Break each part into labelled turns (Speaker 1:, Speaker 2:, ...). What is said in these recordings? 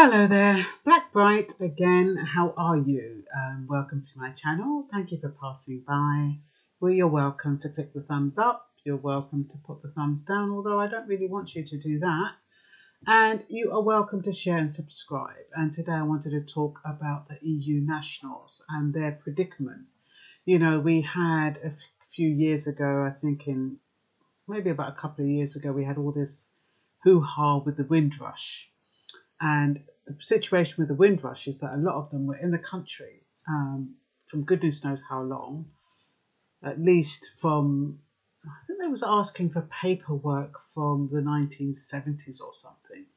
Speaker 1: Hello there, Blackbright again. How are you? Welcome to my channel. Thank you for passing by. Well, you're welcome to click the thumbs up. You're welcome to put the thumbs down, although I don't really want you to do that. And you are welcome to share and subscribe. And today I wanted to talk about the EU nationals and their predicament. You know, we had a few years ago, I think maybe about a couple of years ago, we had all this hoo-ha with the Windrush. And the situation with the Windrush is that a lot of them were in the country from goodness knows how long, at least from, I think they was asking for paperwork from the 1970s or something.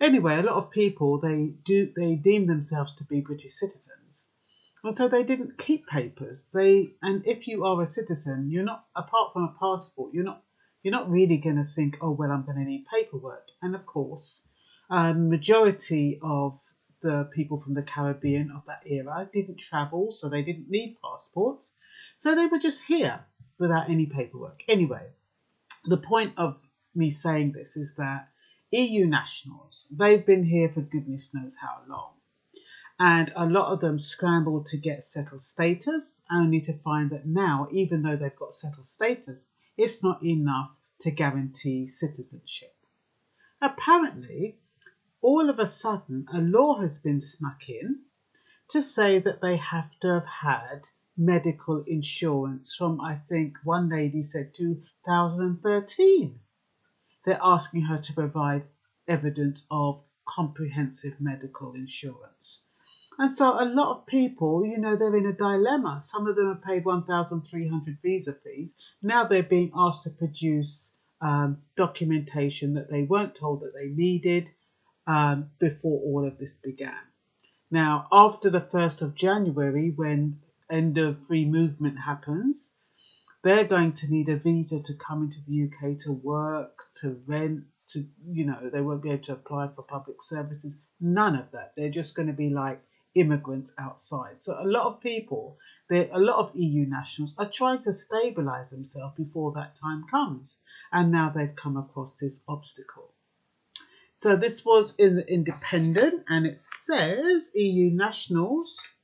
Speaker 1: Anyway, a lot of people, they deem themselves to be British citizens. And so they didn't keep papers. And if you are a citizen, you're not, apart from a passport, you're not really going to think, oh, well, I'm going to need paperwork. And of course, majority of the people from the Caribbean of that era didn't travel, so they didn't need passports. So they were just here without any paperwork. Anyway, the point of me saying this is that EU nationals, they've been here for goodness knows how long. And a lot of them scrambled to get settled status, only to find that now, even though they've got settled status, it's not enough to guarantee citizenship. Apparently, all of a sudden, a law has been snuck in to say that they have to have had medical insurance from, I think one lady said 2013. They're asking her to provide evidence of comprehensive medical insurance. And so a lot of people, you know, they're in a dilemma. Some of them have paid 1,300 visa fees. Now they're being asked to produce documentation that they weren't told that they needed before all of this began. Now, after the 1st of January, when end of free movement happens, they're going to need a visa to come into the UK to work, to rent, to, you know, they won't be able to apply for public services. None of that. They're just going to be like immigrants outside. So a lot of people, a lot of EU nationals are trying to stabilise themselves before that time comes. And now they've come across this obstacle. So this was in the Independent, and it says EU nationals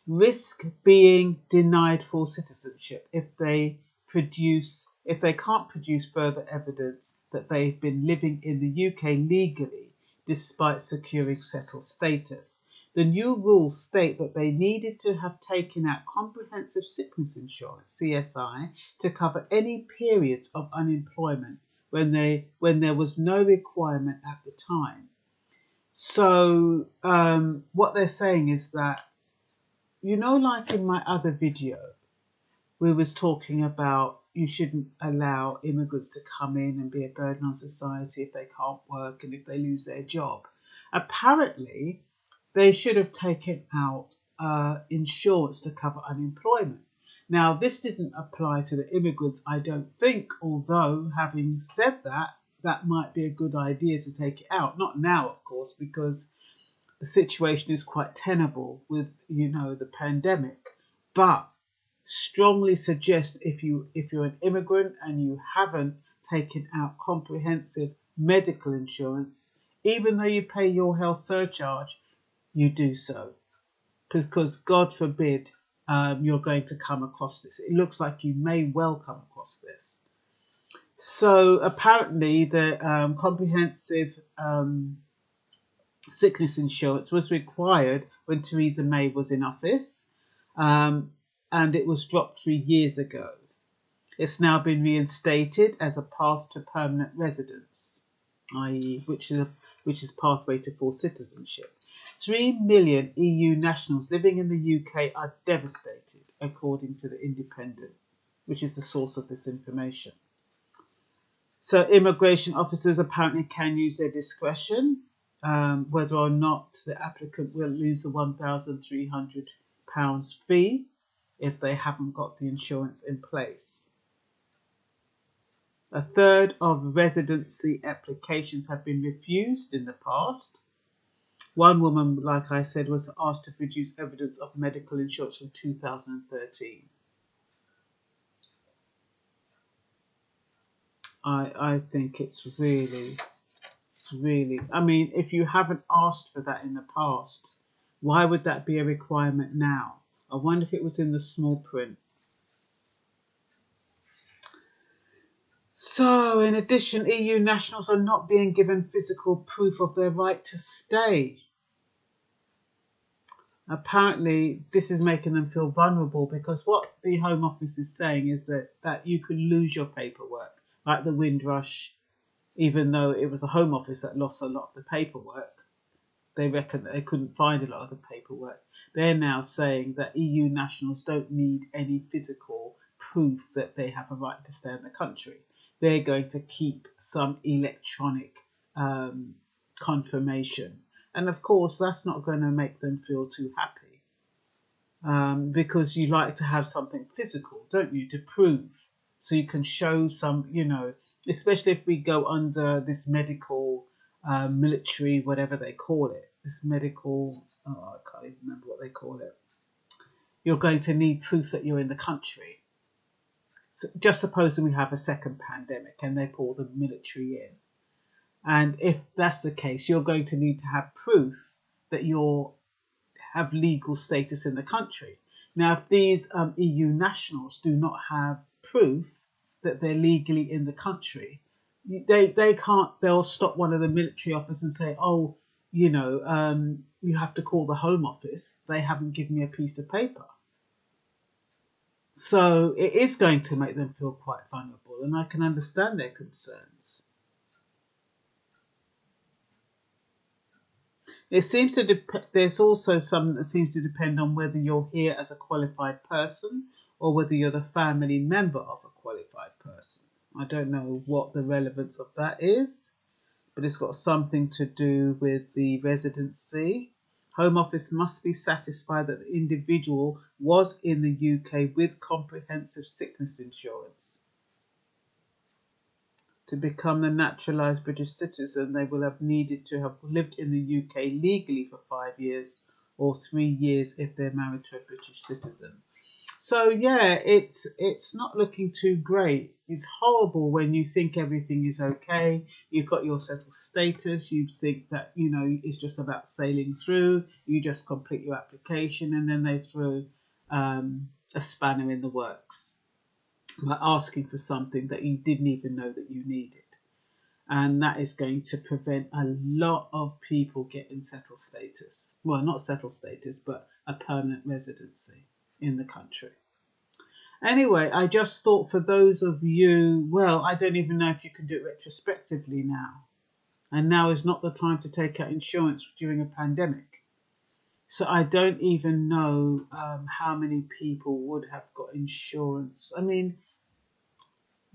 Speaker 1: risk being denied full citizenship if they can't produce further evidence that they've been living in the UK legally despite securing settled status. The new rules state that they needed to have taken out comprehensive sickness insurance, CSI, to cover any periods of unemployment when there was no requirement at the time. So what they're saying is that, you know, like in my other video, we was talking about you shouldn't allow immigrants to come in and be a burden on society if they can't work and if they lose their job. Apparently, they should have taken out insurance to cover unemployment. Now, this didn't apply to the immigrants, I don't think, although having said that, that might be a good idea to take it out. Not now, of course, because the situation is quite tenable with, you know, the pandemic. But strongly suggest if you're an immigrant and you haven't taken out comprehensive medical insurance, even though you pay your health surcharge, you do so. Because God forbid you're going to come across this. It looks like you may well come across this. So apparently the comprehensive sickness insurance was required when Theresa May was in office, and it was dropped 3 years ago. It's now been reinstated as a path to permanent residence, i.e. which is pathway to full citizenship. 3 million EU nationals living in the UK are devastated, according to the Independent, which is the source of this information. So immigration officers apparently can use their discretion whether or not the applicant will lose the £1,300 fee if they haven't got the insurance in place. A third of residency applications have been refused in the past. One woman, like I said, was asked to produce evidence of medical insurance from 2013. I think it's really, I mean, if you haven't asked for that in the past, why would that be a requirement now? I wonder if it was in the small print. So, in addition, EU nationals are not being given physical proof of their right to stay. Apparently, this is making them feel vulnerable, because what the Home Office is saying is that you could lose your paperwork, like the Windrush. Even though it was the Home Office that lost a lot of the paperwork, they reckon that they couldn't find a lot of the paperwork. They're now saying that EU nationals don't need any physical proof that they have a right to stay in the country. They're going to keep some electronic confirmation. And of course, that's not going to make them feel too happy, because you like to have something physical, don't you, to prove. So you can show some, especially if we go under this medical, military, whatever they call it, this medical, I can't even remember what they call it. You're going to need proof that you're in the country. So just supposing we have a second pandemic and they pull the military in. And if that's the case, you're going to need to have proof that you have legal status in the country. Now, if these EU nationals do not have proof that they're legally in the country, they can't. They'll stop one of the military officers and say, "Oh, you have to call the Home Office. They haven't given me a piece of paper." So it is going to make them feel quite vulnerable, and I can understand their concerns. It seems to there's also something that seems to depend on whether you're here as a qualified person or whether you're the family member of a qualified person. I don't know what the relevance of that is, but it's got something to do with the residency. Home Office must be satisfied that the individual was in the UK with comprehensive sickness insurance. To become a naturalised British citizen, they will have needed to have lived in the UK legally for 5 years or 3 years if they're married to a British citizen. So yeah, it's not looking too great. It's horrible when you think everything is okay. You've got your settled status. You think that, it's just about sailing through. You just complete your application and then they throw a spanner in the works by asking for something that you didn't even know that you needed. And that is going to prevent a lot of people getting settled status. Well, not settled status, but a permanent residency in the country. Anyway, I just thought for those of you, well, I don't even know if you can do it retrospectively now. And now is not the time to take out insurance during a pandemic. So I don't even know how many people would have got insurance. I mean,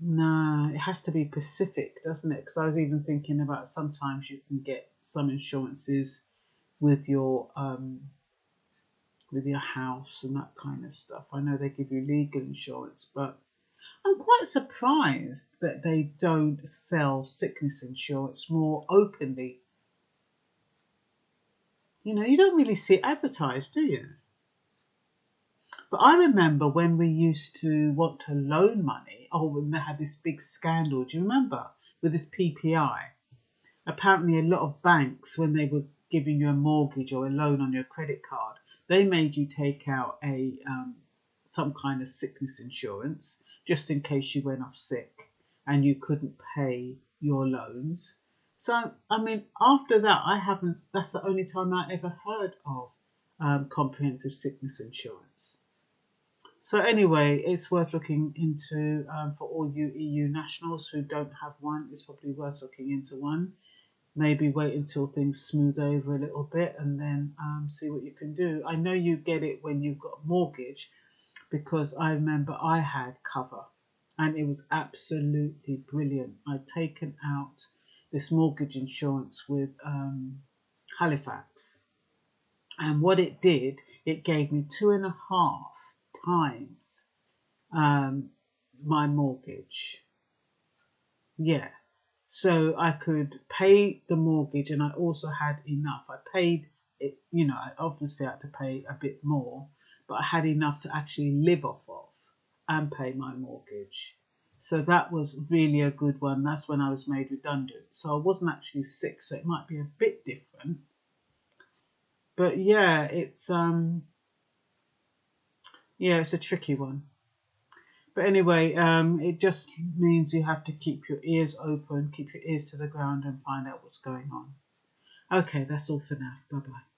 Speaker 1: no, it has to be Pacific, doesn't it? Because I was even thinking about sometimes you can get some insurances with your house and that kind of stuff. I know they give you legal insurance, but I'm quite surprised that they don't sell sickness insurance more openly. You don't really see it advertised, do you? But I remember when we used to want to loan money, when they had this big scandal, do you remember? With this PPI. Apparently a lot of banks, when they were giving you a mortgage or a loan on your credit card, they made you take out some kind of sickness insurance just in case you went off sick and you couldn't pay your loans. So, I mean, after that, that's the only time I ever heard of comprehensive sickness insurance. So anyway, it's worth looking into for all you EU nationals who don't have one. It's probably worth looking into one. Maybe wait until things smooth over a little bit and then see what you can do. I know you get it when you've got a mortgage, because I remember I had cover and it was absolutely brilliant. I'd taken out this mortgage insurance with Halifax, and what it did, it gave me 2.5 times my mortgage. Yeah. So I could pay the mortgage and I also had enough. I paid it, I obviously had to pay a bit more, but I had enough to actually live off of and pay my mortgage. So that was really a good one. That's when I was made redundant. So I wasn't actually sick, so it might be a bit different. But yeah, it's a tricky one. But anyway, it just means you have to keep your ears open, keep your ears to the ground and find out what's going on. Okay, that's all for now. Bye-bye.